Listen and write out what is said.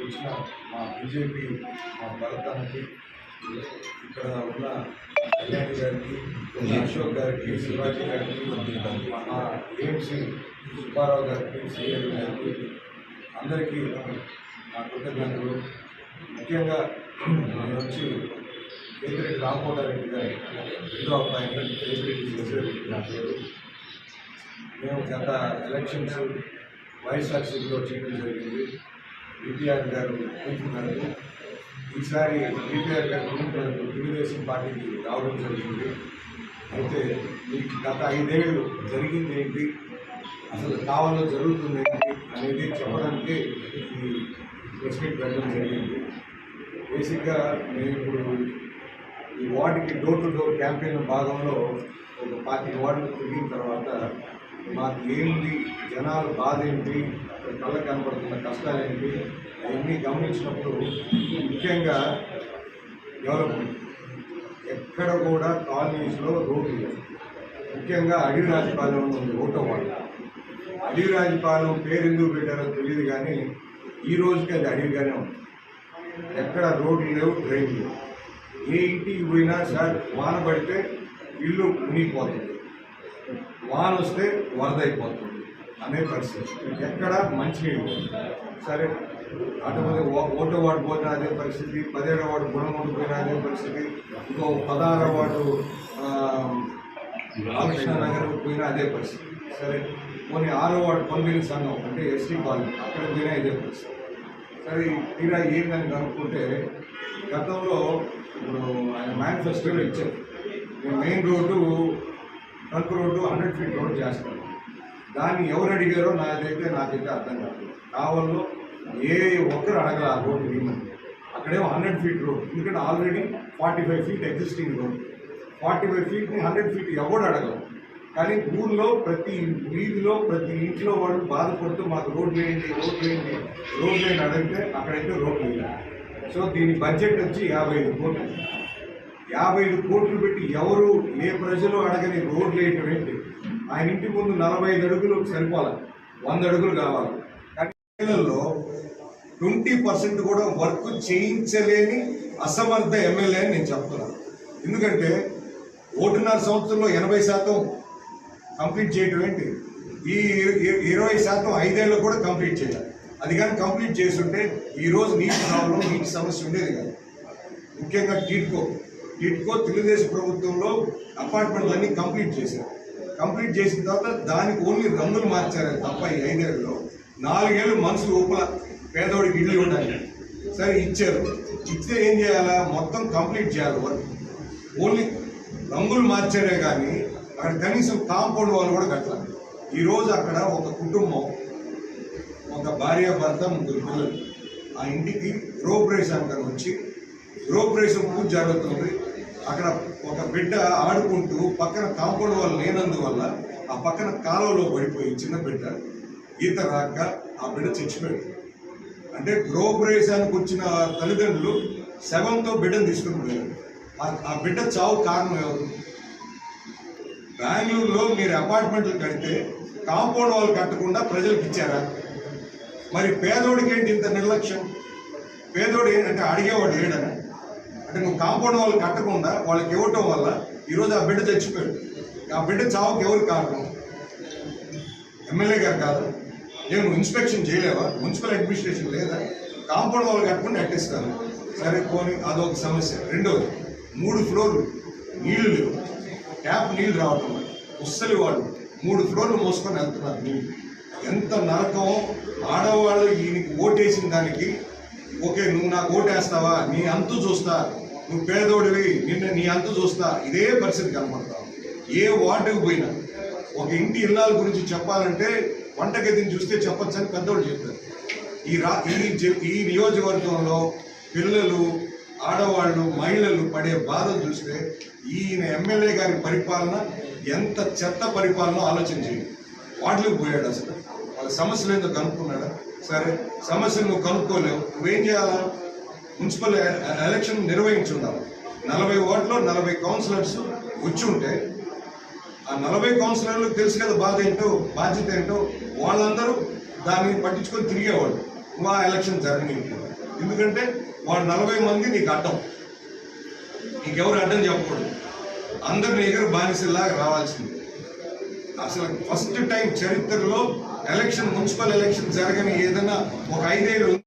వచ్చిన మా బీజేపీ మా భరతానికి ఇక్కడ ఉన్న కళ్యాణి గారికి అశోక్ గారికి శివాజీ గారికి మా ఏఎంసీ సుబ్బారావు గారికి సిఎల్ గారికి అందరికీ నా కృతజ్ఞతలు. ముఖ్యంగా నేను వచ్చి కేతిరెడ్డి రామకోటారెడ్డి గారి రెండో అపాయింట్మెంట్ కేతిరెడ్డి చేసేది నా పేరు. మేము గత ఎలక్షన్స్ వైఎస్ఆర్సీపీలో చేయడం జరిగింది. బీపీఆర్ గారు పిలుపున్నారు. ఈసారి బీపీఆర్ గారు పిలుపున్నారు తెలుగుదేశం పార్టీకి రావడం జరిగింది. అయితే మీకు గత 5 ఏళ్ళు జరిగింది ఏంటి, అసలు కావాలో జరుగుతుంది ఏంటి అనేది చెప్పడానికి ఈ ప్రెస్ మీట్ పెట్టడం జరిగింది. బేసిక్గా మేము ఇప్పుడు ఈ వార్డుకి డోర్ టు డోర్ క్యాంపెయిన్ భాగంలో ఒక 25 వార్డులు తిరిగిన తర్వాత మాకు ఏంటి జనాలు బాధ ఏంటి, అక్కడ కళ్ళ కనపడుతున్న కష్టాలు ఏంటి అవన్నీ గమనించినప్పుడు ముఖ్యంగా డెవలప్మెంట్ ఎక్కడ కూడా కాలనీస్లో రోడ్లు లేవు. ముఖ్యంగా అడివిరాజపాలెం ఉంది ఒకటో వార్డు. అడివిరాజపాలెం పేరు ఎందుకు పెట్టారో తెలియదు కానీ ఈ రోజుకి అది అడవిగానే ఉంది. ఎక్కడ రోడ్లు లేవు, డ్రైన్లు లేవు. ఏ ఇంటికి పోయినా సార్ వాన పడితే ఇల్లు మునిగిపోతుంది, వాన వస్తే వరద అయిపోతుంది అనే పరిస్థితి. ఎక్కడ మంచినీళ్ళు సరే అటువంటి ఓటో వార్డు పోయినా అదే పరిస్థితి, 17వ వార్డు గుణమండు పోయినా అదే పరిస్థితి, ఇంకో 16వ వార్డు బాలకృష్ణ నగర్ పోయినా అదే పరిస్థితి. సరే కొన్ని 6వ వార్డు కొనుగోలు సంఘం అంటే ఎస్టీ కాలనీ అక్కడ పోయినా ఇదే పరిస్థితి. సరే తీరా ఏందని కనుక్కుంటే గతంలో ఇప్పుడు ఆయన మేనిఫెస్టోలో ఇచ్చారు, నేను main road trunk road 100 feet road చేస్తాను. దాన్ని ఎవరు అడిగారో నాకైతే అర్థం కాదు. కావాలో ఏ ఒక్కరు అడగల ఆ రోడ్డు ఇవ్వమని. అక్కడేమో 100 ఫీట్ రోడ్, ఎందుకంటే already 45 feet existing road. 45 ఫీట్ని 100 feet ఎవరు అడగరు. కానీ ఊళ్ళో ప్రతి వీధిలో ప్రతి ఇంట్లో వాళ్ళు బాధపడుతూ మాకు రోడ్లు వేయండి అడిగితే అక్కడైతే రోడ్లు వేయాలి. సో దీని బడ్జెట్ వచ్చి 55 కోట్లు. 55 కోట్లు పెట్టి ఎవరు ఏ ప్రజలు అడగని రోడ్లు వేయటం ఏంటి? ఆయన ఇంటి ముందు 45 అడుగులు సరిపోవాలి, 100 అడుగులు కావాలి. కానీ పిల్లల్లో 20% కూడా వర్క్ చేయించలేని అసమర్థ ఎమ్మెల్యే అని నేను చెప్తున్నాను. ఎందుకంటే 1.5 సంవత్సరంలో 80% కంప్లీట్ చేయడం ఏంటి? ఈ 20% 5 ఏళ్ళు కూడా కంప్లీట్ చేయాలి. అది కానీ కంప్లీట్ చేస్తుంటే ఈరోజు నీటి ప్రాబ్లం, నీటి సమస్య ఉండేది కాదు. ముఖ్యంగా టీట్కో తెలుగుదేశం ప్రభుత్వంలో అపార్ట్మెంట్లన్నీ కంప్లీట్ చేశారు. కంప్లీట్ చేసిన తర్వాత దానికి ఓన్లీ రంగులు మార్చారు తప్ప ఈ 5 ఏళ్ళలో 4 ఏళ్ళు మనుషులు ఊపల పేదోడికి ఇల్లు ఉండాలి. సరే ఇచ్చారు, ఇస్తే ఏం చేయాలా? మొత్తం కంప్లీట్ చేయాలి వర్క్. ఓన్లీ రంగులు మార్చారే కానీ అక్కడ కనీసం కాంపౌండ్ వాళ్ళు కూడా కట్టాలి. ఈరోజు అక్కడ ఒక కుటుంబం, ఒక భార్య భర్త 3 పిల్లలు, ఆ ఇంటికి గృహప్రవేశానికి వచ్చి గృహప్రవేశం పూజ జరుగుతుంది. అక్కడ ఒక బిడ్డ ఆడుకుంటూ పక్కన కాంపౌండ్ వాళ్ళు లేనందువల్ల ఆ పక్కన కాలువలో పడిపోయి చిన్న బిడ్డ ఈత రాక ఆ బిడ్డ చచ్చిపోయాడు. అంటే గృహప్రవేశానికి వచ్చిన తల్లిదండ్రులు శవంతో బిడ్డను తీసుకుని పోయారు. ఆ బిడ్డ చావు కారణం ఎవరు? బెంగళూరులో మీరు అపార్ట్మెంట్లు కడితే కాంపౌండ్ వాళ్ళు కట్టకుండా ప్రజలకు ఇచ్చారా? మరి పేదోడికి ఏంటి ఇంత నిర్లక్ష్యం? పేదోడు ఏంటంటే అడిగేవాడు లేడని. అంటే నువ్వు కాంపౌండ్ వాళ్ళు కట్టకుండా వాళ్ళకి ఇవ్వటం వల్ల ఈరోజు ఆ బిడ్డ చచ్చిపోయాడు. ఆ బిడ్డ చావుకి ఎవరు కారణం? ఎమ్మెల్యే గారు కాదు. నేను ఇన్స్పెక్షన్ చేయలేవా? మున్సిపల్ అడ్మినిస్ట్రేషన్ లేదా? కాంపౌండ్ వాళ్ళు కట్టకుండా అట్టేస్తారు. సరే పోనీ అదొక సమస్య. రెండోది 3 ఫ్లోర్లు నీళ్లు లేవు, ట్యాప్ నీళ్ళు రావటం లేదు. ముసలి వాళ్ళు 3 ఫ్లోర్లు మోసుకొని వెళ్తున్నారు నీళ్ళు. ఎంత నరకం! ఆడవాళ్ళు ఈయనకి ఓటేసిన దానికి ఓకే నువ్వు నాకు ఓటేస్తావా, నీ అంతు చూస్తా, నువ్వు పేదోడివి, నీ అంతు చూస్తా, ఇదే పరిస్థితి కనపడతావు. ఏ వార్డుకు పోయినా ఒక ఇంటి ఇళ్ళాల గురించి చెప్పాలంటే వంటగదిని చూస్తే చెప్పొచ్చని పెద్దోళ్ళు చెప్తారు. ఈ నియోజకవర్గంలో పిల్లలు, ఆడవాళ్ళు, మహిళలు పడే బాధలు చూస్తే ఈయన ఎమ్మెల్యే గారి పరిపాలన ఎంత చెత్త పరిపాలన ఆలోచన చేయండి. వార్డులకు పోయాడు, అసలు వాళ్ళ సమస్యలు ఏందో కనుక్కున్నాడా? సరే సమస్యలు నువ్వు కనుక్కోలేవు, నువ్వేం చేయాలా? Municipal election నిర్వహించుండాలి. 40 వార్డులో 40 కౌన్సిలర్స్ వచ్చి ఉంటే ఆ 40 కౌన్సిలర్లకు తెలుసు కదా బాధ ఏంటో, బాధ్యత ఏంటో. వాళ్ళందరూ దాన్ని పట్టించుకొని తిరిగేవాళ్ళు. నువ్వు ఆ ఎలక్షన్ జరగనివ్వు. ఎందుకంటే వాడు 40 మంది నీకు అడ్డం, నీకెవరు అడ్డం చెప్పకూడదు. అందరిని ఎగురు బానిసల్లాగా రావాల్సింది. అసలు ఫస్ట్ టైం చరిత్రలో ఎలక్షన్, మున్సిపల్ ఎలక్షన్ జరగని ఏదైనా ఒక 5 ఏళ్ళు